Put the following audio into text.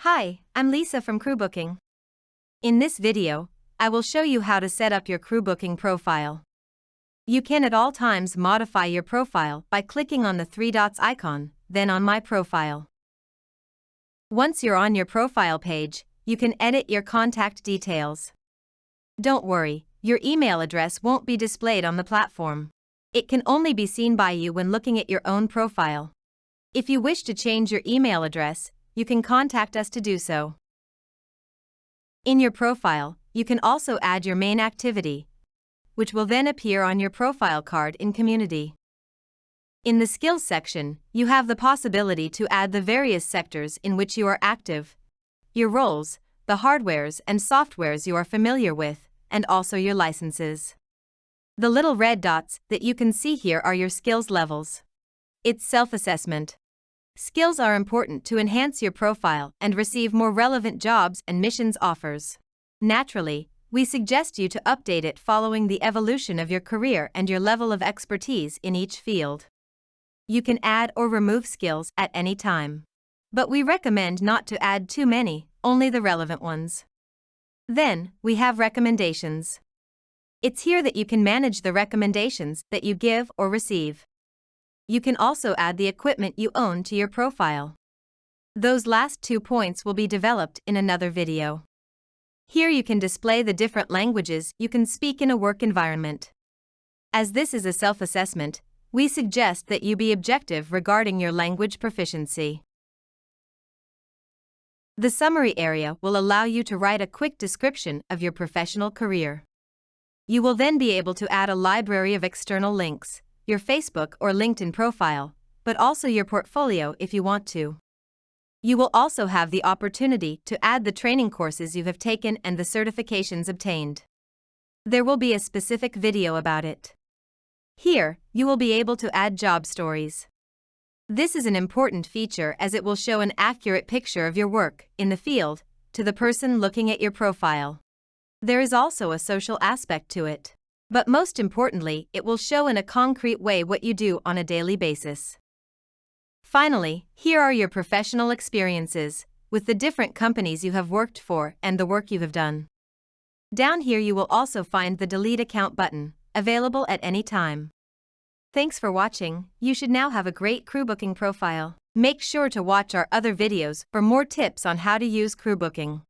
Hi, I'm Lisa from Crewbooking. In this video, I will show you how to set up your Crewbooking profile. You can at all times modify your profile by clicking on the three dots icon, then on My Profile. Once you're on your profile page, you can edit your contact details. Don't worry, your email address won't be displayed on the platform. It can only be seen by you when looking at your own profile. If you wish to change your email address, you can contact us to do so. In your profile, you can also add your main activity, which will then appear on your profile card in Community. In the Skills section, you have the possibility to add the various sectors in which you are active, your roles, the hardwares and softwares you are familiar with, and also your licenses. The little red dots that you can see here are your skills levels. It's self-assessment. Skills are important to enhance your profile and receive more relevant jobs and missions offers. Naturally, we suggest you to update it following the evolution of your career and your level of expertise in each field. You can add or remove skills at any time. But we recommend not to add too many, only the relevant ones. Then, we have recommendations. It's here that you can manage the recommendations that you give or receive. You can also add the equipment you own to your profile. Those last 2 points will be developed in another video. Here you can display the different languages you can speak in a work environment. As this is a self-assessment, we suggest that you be objective regarding your language proficiency. The summary area will allow you to write a quick description of your professional career. You will then be able to add a library of external links, your Facebook or LinkedIn profile, but also your portfolio if you want to. You will also have the opportunity to add the training courses you have taken and the certifications obtained. There will be a specific video about it. Here, you will be able to add job stories. This is an important feature as it will show an accurate picture of your work in the field to the person looking at your profile. There is also a social aspect to it. But most importantly, it will show in a concrete way what you do on a daily basis. Finally, here are your professional experiences, with the different companies you have worked for and the work you have done. Down here you will also find the Delete Account button, available at any time. Thanks for watching. You should now have a great Crewbooking profile. Make sure to watch our other videos for more tips on how to use Crewbooking.